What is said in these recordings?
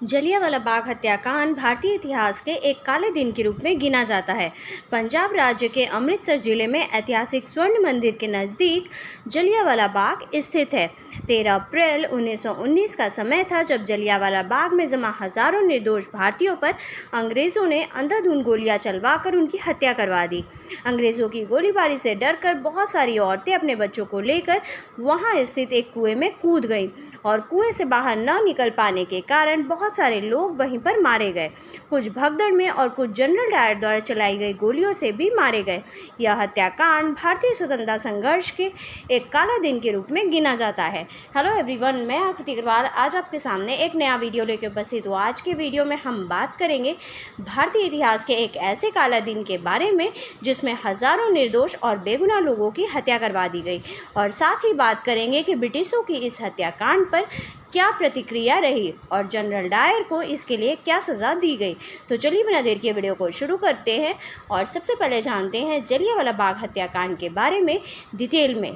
जलियांवाला बाग हत्याकांड भारतीय इतिहास के एक काले दिन के रूप में गिना जाता है। पंजाब राज्य के अमृतसर जिले में ऐतिहासिक स्वर्ण मंदिर के नज़दीक जलियांवाला बाग स्थित है। 13 अप्रैल 1919 का समय था जब जलियांवाला बाग में जमा हजारों निर्दोष भारतीयों पर अंग्रेज़ों ने अंधाधुंध गोलियां चलवाकर उनकी हत्या करवा दी। अंग्रेज़ों की गोलीबारी से डरकर बहुत सारी औरतें अपने बच्चों को लेकर वहां स्थित एक कुएं में कूद गईं और कुएं से बाहर न निकल पाने के कारण बहुत सारे लोग वहीं पर मारे गए। कुछ भगदड़ में और कुछ जनरल डायर द्वारा चलाई गई गोलियों से भी मारे गए। यह हत्याकांड भारतीय स्वतंत्रता संघर्ष के एक काला दिन के रूप में गिना जाता है। हेलो एवरीवन, मैं आकृति अग्रवाल आज आपके सामने एक नया वीडियो लेकर उपस्थित हूँ। आज के वीडियो में हम बात करेंगे भारतीय इतिहास के एक ऐसे काला दिन के बारे में जिसमें हजारों निर्दोष और बेगुनाह लोगों की हत्या करवा दी गई, और साथ ही बात करेंगे कि ब्रिटिशों की इस हत्याकांड पर क्या प्रतिक्रिया रही और जनरल डायर को इसके लिए क्या सज़ा दी गई। तो चलिए बिना देर के वीडियो को शुरू करते हैं और सबसे पहले जानते हैं जलियांवाला बाग हत्याकांड के बारे में डिटेल में।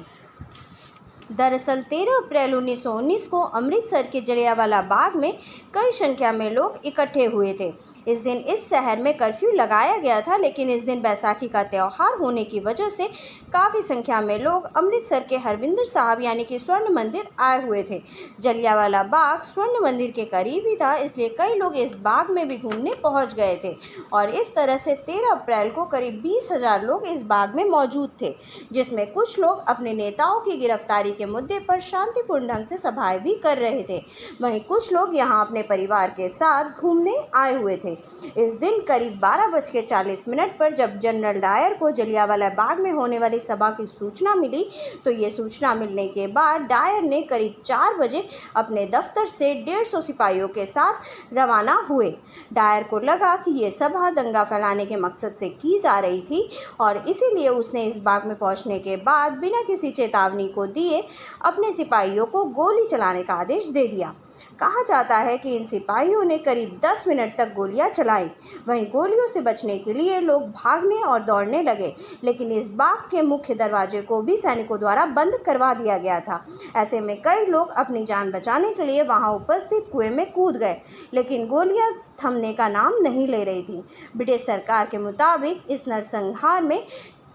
दरअसल 13 अप्रैल 1919 को अमृतसर के जलियांवाला बाग में कई संख्या में लोग इकट्ठे हुए थे। इस दिन इस शहर में कर्फ्यू लगाया गया था, लेकिन इस दिन बैसाखी का त्यौहार होने की वजह से काफ़ी संख्या में लोग अमृतसर के हरविंदर साहब यानी कि स्वर्ण मंदिर आए हुए थे। जलियांवाला बाग स्वर्ण मंदिर के करीब ही था, इसलिए कई लोग इस बाग में भी घूमने पहुंच गए थे और इस तरह से 13 अप्रैल को करीब 20,000 लोग इस बाग में मौजूद थे, जिसमें कुछ लोग अपने नेताओं की गिरफ्तारी के मुद्दे पर शांतिपूर्ण ढंग से सभाएं भी कर रहे थे। वहीं कुछ लोग यहां अपने परिवार के साथ घूमने आए हुए थे। इस दिन करीब 12:40 पर जब जनरल डायर को जलियांवाला बाग में होने वाली सभा की सूचना मिली, तो ये सूचना मिलने के बाद डायर ने करीब 4 बजे अपने दफ्तर से 150 सिपाहियों के साथ रवाना हुए। डायर को लगा कि ये सभा दंगा फैलाने के मकसद से की जा रही थी और इसीलिए उसने इस बाग में पहुंचने के बाद बिना किसी चेतावनी को दिए अपने सिपाहियों को गोली चलाने का आदेश दे दिया। कहा जाता है कि इन सिपाहियों ने करीब 10 मिनट तक गोलियां चलाई। वहीं गोलियों से बचने के लिए लोग भागने और दौड़ने लगे, लेकिन इस बाग के मुख्य दरवाजे को भी सैनिकों द्वारा बंद करवा दिया गया था। ऐसे में कई लोग अपनी जान बचाने के लिए वहां उपस्थित कुएं में कूद गए, लेकिन गोलियां थमने का नाम नहीं ले रही थी। ब्रिटिश सरकार के मुताबिक इस नरसंहार में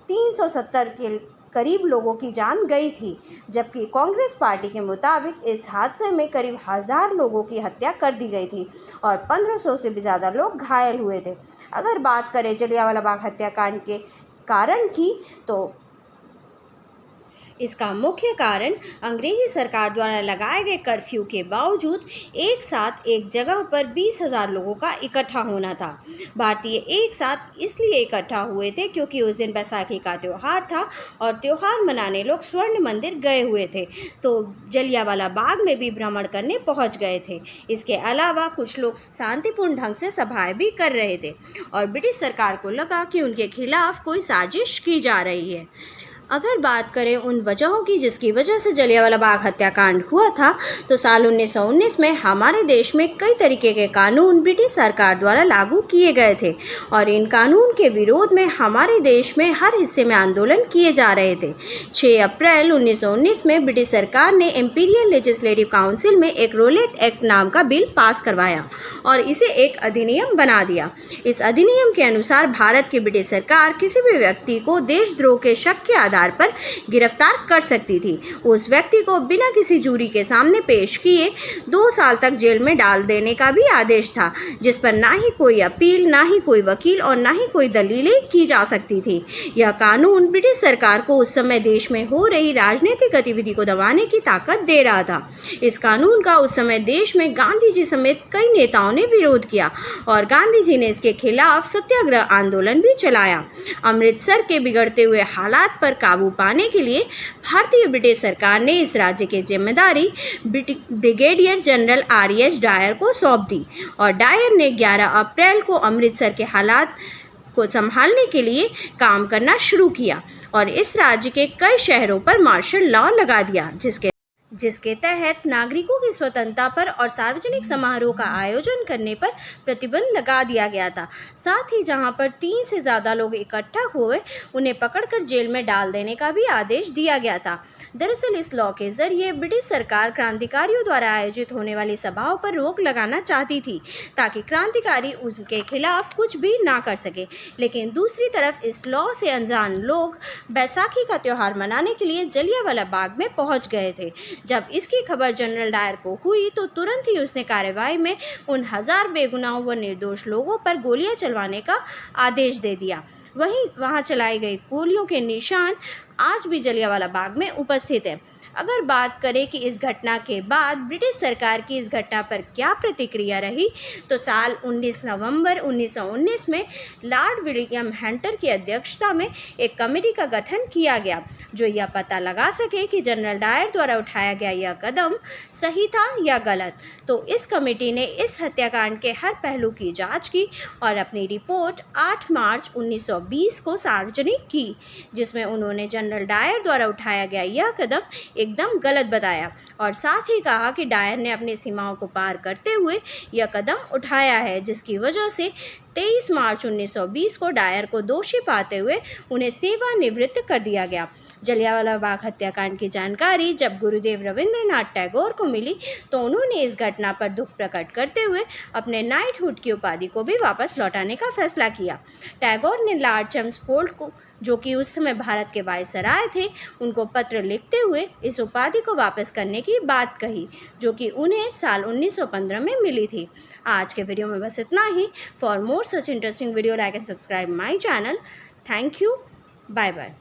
370 के करीब लोगों की जान गई थी, जबकि कांग्रेस पार्टी के मुताबिक इस हादसे में करीब 1000 लोगों की हत्या कर दी गई थी और 1500 से भी ज़्यादा लोग घायल हुए थे। अगर बात करें जलियांवाला बाग हत्याकांड के कारण की, तो इसका मुख्य कारण अंग्रेजी सरकार द्वारा लगाए गए कर्फ्यू के बावजूद एक साथ एक जगह पर 20,000 लोगों का इकट्ठा होना था। भारतीय एक साथ इसलिए इकट्ठा हुए थे क्योंकि उस दिन बैसाखी का त्यौहार था और त्यौहार मनाने लोग स्वर्ण मंदिर गए हुए थे, तो जलियांवाला बाग में भी भ्रमण करने पहुंच गए थे। इसके अलावा कुछ लोग शांतिपूर्ण ढंग से सभाएं भी कर रहे थे और ब्रिटिश सरकार को लगा कि उनके खिलाफ कोई साजिश की जा रही है। अगर बात करें उन वजहों की जिसकी वजह से जलियांवाला बाग हत्याकांड हुआ था, तो साल 1919 में हमारे देश में कई तरीके के कानून ब्रिटिश सरकार द्वारा लागू किए गए थे और इन कानून के विरोध में हमारे देश में हर हिस्से में आंदोलन किए जा रहे थे। 6 अप्रैल 1919 में ब्रिटिश सरकार ने इंपीरियल लेजिस्लेटिव काउंसिल में एक रोलेट एक्ट नाम का बिल पास करवाया और इसे एक अधिनियम बना दिया। इस अधिनियम के अनुसार भारत की ब्रिटिश सरकार किसी भी व्यक्ति को देशद्रोह के शक के आधार पर गिरफ्तार कर सकती थी। उस व्यक्ति को बिना किसी जूरी के सामने पेश किए 2 साल तक जेल में डाल देने का भी आदेश था, जिस पर ना ही कोई अपील, ना ही कोई वकील और ना ही कोई दलीलें की जा सकती थी। यह कानून ब्रिटिश सरकार को उस समय देश में हो रही राजनीतिक गतिविधि को दबाने की ताकत दे रहा था। इस कानून का उस समय देश में गांधी जी समेत कई नेताओं ने विरोध किया और गांधी जी ने इसके खिलाफ सत्याग्रह आंदोलन भी चलाया। अमृतसर के बिगड़ते हुए हालात पर काबू पाने के लिए भारतीय ब्रिटिश सरकार ने इस राज्य की जिम्मेदारी ब्रिगेडियर जनरल REH डायर को सौंप दी और डायर ने 11 अप्रैल को अमृतसर के हालात को संभालने के लिए काम करना शुरू किया और इस राज्य के कई शहरों पर मार्शल लॉ लगा दिया, जिसके तहत नागरिकों की स्वतंत्रता पर और सार्वजनिक समारोह का आयोजन करने पर प्रतिबंध लगा दिया गया था। साथ ही जहां पर 3 से ज़्यादा लोग इकट्ठा हुए उन्हें पकड़कर जेल में डाल देने का भी आदेश दिया गया था। दरअसल इस लॉ के जरिए ब्रिटिश सरकार क्रांतिकारियों द्वारा आयोजित होने वाली सभाओं पर रोक लगाना चाहती थी ताकि क्रांतिकारी उनके खिलाफ कुछ भी ना कर सके। लेकिन दूसरी तरफ इस लॉ से अनजान लोग बैसाखी का त्यौहार मनाने के लिए जलियांवाला बाग में पहुंच गए थे। जब इसकी खबर जनरल डायर को हुई तो तुरंत ही उसने कार्रवाई में उन 1000 बेगुनाह व निर्दोष लोगों पर गोलियां चलवाने का आदेश दे दिया। वहीं वहां चलाई गई गोलियों के निशान आज भी जलियांवाला बाग में उपस्थित हैं। अगर बात करें कि इस घटना के बाद ब्रिटिश सरकार की इस घटना पर क्या प्रतिक्रिया रही, तो साल 19 नवंबर 1919 में लॉर्ड विलियम हंटर की अध्यक्षता में एक कमेटी का गठन किया गया जो यह पता लगा सके कि जनरल डायर द्वारा उठाया गया यह कदम सही था या गलत। तो इस कमेटी ने इस हत्याकांड के हर पहलू की जांच की और अपनी रिपोर्ट 8 मार्च 1920 को सार्वजनिक की, जिसमें उन्होंने जनरल डायर द्वारा उठाया गया यह कदम एकदम गलत बताया और साथ ही कहा कि डायर ने अपनी सीमाओं को पार करते हुए यह कदम उठाया है, जिसकी वजह से 23 मार्च 1920 को डायर को दोषी पाते हुए उन्हें सेवानिवृत्त कर दिया गया। जलियांवाला बाग हत्याकांड की जानकारी जब गुरुदेव रविंद्रनाथ टैगोर को मिली तो उन्होंने इस घटना पर दुख प्रकट करते हुए अपने नाइटहुड की उपाधि को भी वापस लौटाने का फैसला किया। टैगोर ने लॉर्ड चेम्सफोर्ड को, जो कि उस समय भारत के वायसराय थे, उनको पत्र लिखते हुए इस उपाधि को वापस करने की बात कही, जो कि उन्हें साल 1915 में मिली थी। आज के वीडियो में बस इतना ही। For more such interesting video like and subscribe my channel. Thank you. Bye bye.